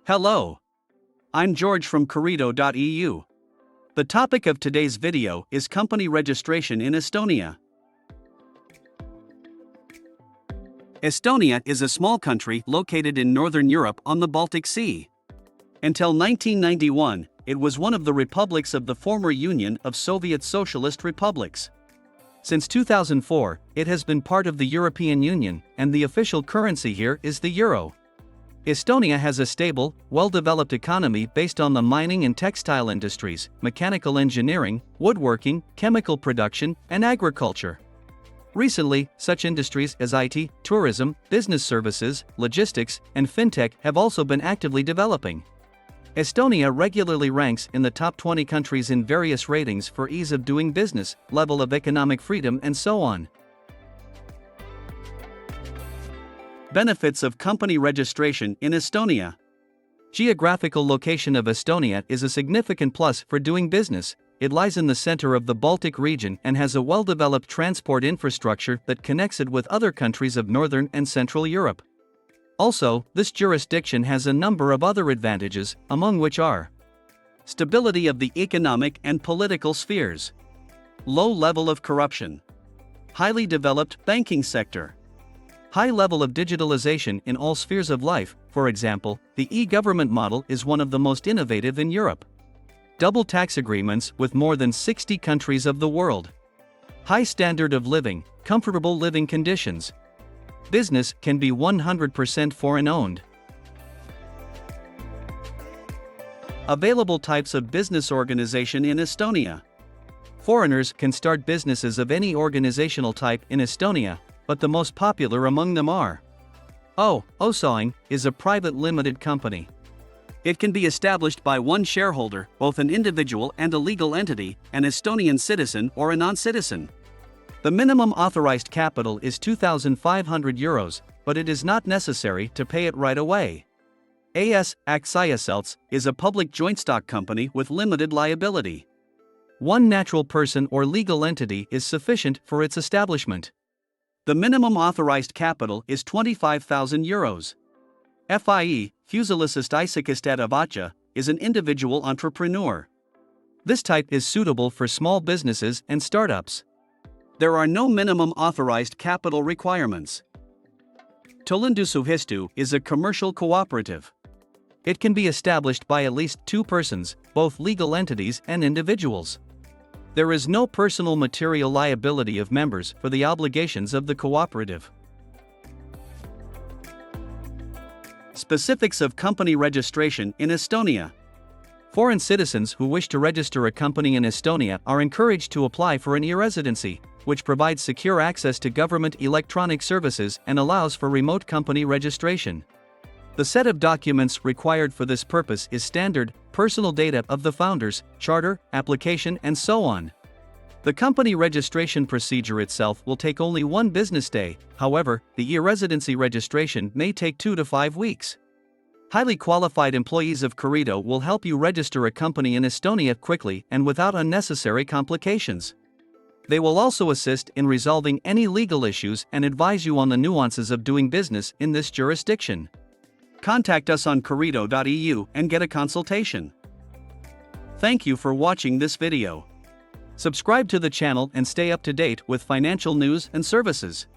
Hello. I'm George from COREDO.eu. The topic of today's video is company registration in Estonia. Estonia is a small country located in Northern Europe on the Baltic Sea. Until 1991, it was one of the republics of the former Union of Soviet Socialist Republics. Since 2004, it has been part of the European Union, and the official currency here is the euro. Estonia has a stable, well-developed economy based on the mining and textile industries, mechanical engineering, woodworking, chemical production, and agriculture. Recently, such industries as IT, tourism, business services, logistics, and fintech have also been actively developing. Estonia regularly ranks in the top 20 countries in various ratings for ease of doing business, level of economic freedom, and so on. Benefits of company registration in Estonia. Geographical location of Estonia is a significant plus for doing business. It lies in the center of the Baltic region and has a well-developed transport infrastructure that connects it with other countries of Northern and Central Europe. Also, this jurisdiction has a number of other advantages, among which are stability of the economic and political spheres, low level of corruption, highly developed banking sector, high level of digitalization in all spheres of life. For example, the e-government model is one of the most innovative in Europe. Double tax agreements with more than 60 countries of the world. High standard of living, comfortable living conditions. Business can be 100% foreign-owned. Available types of business organization in Estonia. Foreigners can start businesses of any organizational type in Estonia, but the most popular among them are Osaühing is a private limited company. It can be established by one shareholder, both an individual and a legal entity, an Estonian citizen or a non-citizen. The minimum authorized capital is €2,500, but it is not necessary to pay it right away. AS Aktsiaselts is a public joint stock company with limited liability. One natural person or legal entity is sufficient for its establishment. The minimum authorized capital is €25,000. FIE, Fusilisest Isikistadavacha, is an individual entrepreneur. This type is suitable for small businesses and startups. There are no minimum authorized capital requirements. Tolundusuhistu is a commercial cooperative. It can be established by at least two persons, both legal entities and individuals. There is no personal material liability of members for the obligations of the cooperative. Specifics of company registration in Estonia. Foreign citizens who wish to register a company in Estonia are encouraged to apply for an e-residency, which provides secure access to government electronic services and allows for remote company registration. The set of documents required for this purpose is standard, personal data of the founders, charter, application, and so on. The company registration procedure itself will take only one business day. However, the e-residency registration may take 2 to 5 weeks. Highly qualified employees of COREDO will help you register a company in Estonia quickly and without unnecessary complications. They will also assist in resolving any legal issues and advise you on the nuances of doing business in this jurisdiction. Contact us on COREDO.eu and get a consultation. Thank you for watching this video. Subscribe to the channel and stay up to date with financial news and services.